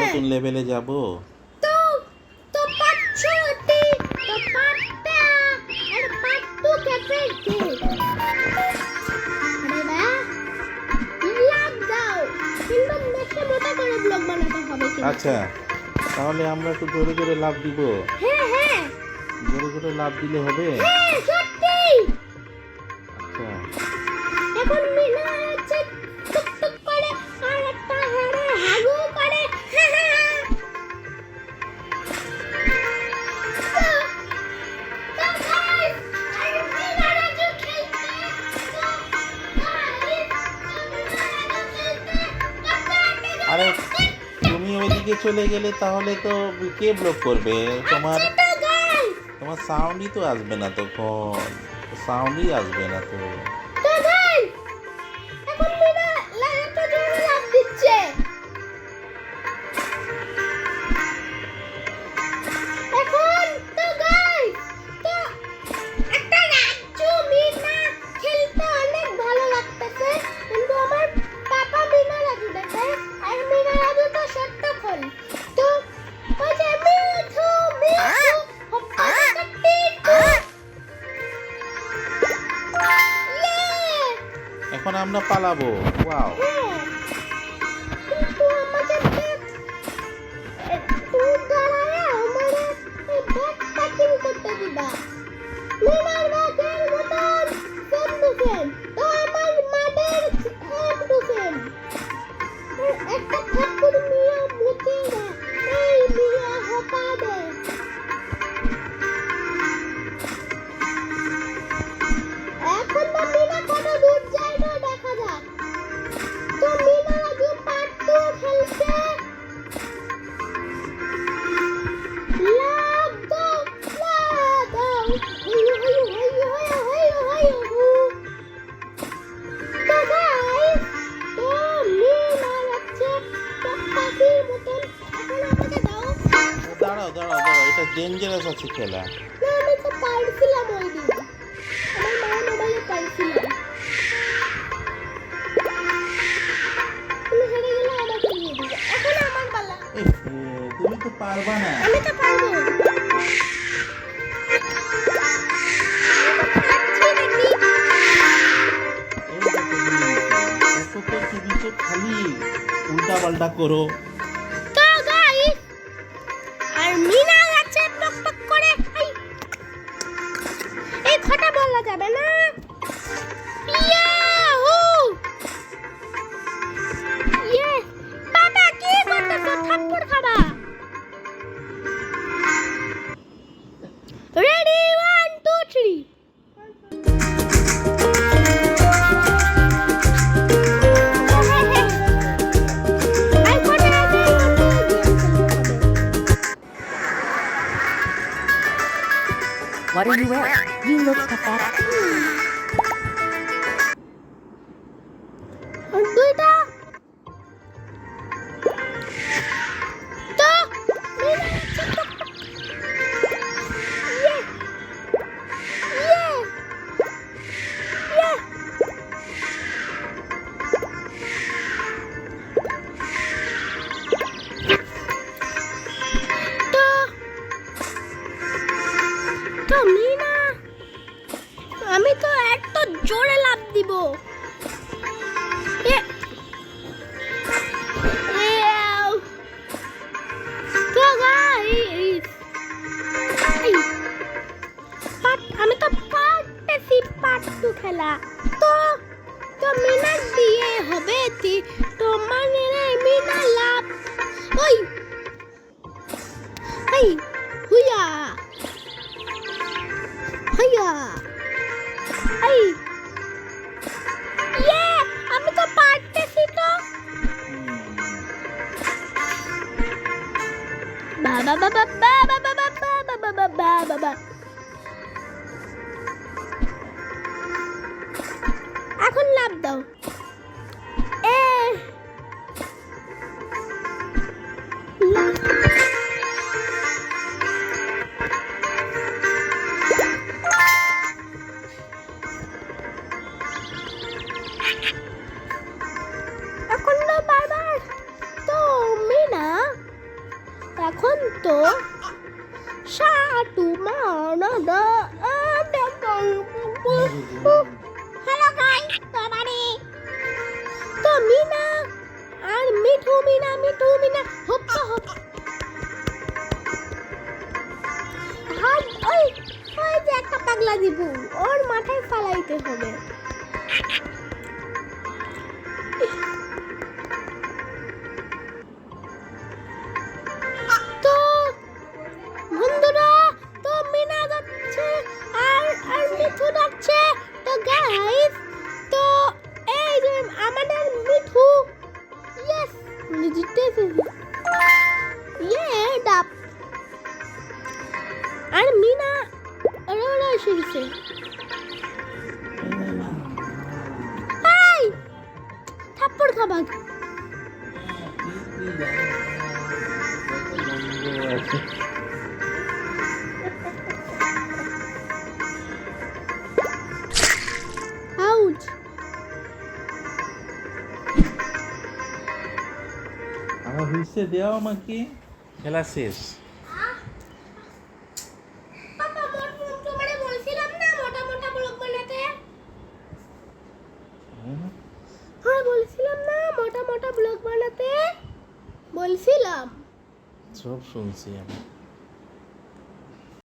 নতুন লেভেলে যাব? তো তো পার্ট 6টি তো পার্টটা আর পার্ট 2 ক্যাপ্টেন কে আরে বাহ লাভ দাও কিন্তু বেশি মোটা করে ব্লগ বানাতে হবে কিন্তু আচ্ছা, তাহলে আমরা একটু জোরে জোরে লাফ দিব। হ্যাঁ হ্যাঁ জোরে জোরে লাফ দিলে হবে? হ্যাঁ সত্যি আচ্ছা, এখন মিনা হচ্ছে টুক টুক করে আর একটা হাড়ে হাগু করে আরে তুমি ওইদিকে চলে গেলে তাহলে তো কে ব্লক করবে? তোমার তোমার সাউন্ডই তো আসবে না, তখন সাউন্ডই আসবে না তো। এখন মিনা লাগাটা জোরে লাফ দিচ্ছে এখন তো গাইস তো একটা রাজ্য মিনা খেলতে অনেক ভালো লাগতেছে কিন্তু আমার পাপা মিনা রাজু দেখে আর মিনা রাজু তো সত্য ফল তো ওই যে মিঠু এখন আমরা পালাবো। ওয়াও, কিন্তু আমাদের একটু দাঁড়ায় আমাদের ব্যাগ প্যাকিং করতে দিবা মিনার ব্যাগের মতন সেম টু সেম তো আমার মাদের সেম টু সেম একটা ঠাকুর মিয়া মুতে না এই মিয়া হপা দে এখন তো মিনা কত দূর যায় না দেখা যাক তো মিনা রাজু পার্ট 2 খেলছে লাভ দাও হইয়ো হইয়ো হইয়ো হইয়ো হইয়ো তো গাইস তো মিনা রাজু পাখির মতন এখন আমাকে দাও দাঁড়াও দাঁড়াও দাঁড়াও, এটা ডেঞ্জারাস আছে খেলা। না আমি তো পারছিলাম ওই দিন আমার মায়ের মোবাইলে পারছিলাম তুমি হেরে গেলে আমাকে দিয়ে দিবে এখন আমার পালা তুমি তো পারবা না। আমি তো পারবো তুমি তো খালি উল্টা পাল্টা করো। তো গাইস আর মিনা যাচ্ছে টক টক করে এই কথা বলা যাবে না ইয়াহু ইয়ে বাবা কি করতেছ থাপ্পড় খাবা ready 1 2 3 What are you wearing? You look pathetic. দুইটা তো মিনা আমি তো এত জোরে লাফ দিব তো গাইস আমি তো পারতেছি পার্ট 2 খেলা তো তো মিনা দিয়ে হবে তো মানে মিনা লাভ ওই এই হুইয়া হুইয়া এই ইয়ে আমি তো পারতেছি তো বাবা বাবা বাবা বাবা বাবা বাবা বাবা এখন লাভ দাও এখন না বারবার তো মিনা মিনা মিঠু মিনা হপ্পা হপ হাত ওই ওই যে একটা পাগলা দিব ওর মাথায় ফালাইতে হবে তো বন্ধুরা তো মিনা যাচ্ছে আর মিঠু যাচ্ছে তো গাইস তো এই যে আমাদের মিঠু ইয়েস জিতেছে ডাব আর মিনা ওরা এসে গেছে এই থাপ্পড় খাবা আউট আমার হুইসে দেওয়া আমাকে খেলা শেষ পাপা তোমারে বলছিলাম না মোটা মোটা ব্লক বানাতে হ্যাঁ বলছিলাম না মোটা মোটা ব্লক বানাতে বলছিলাম সব শুনছি আমি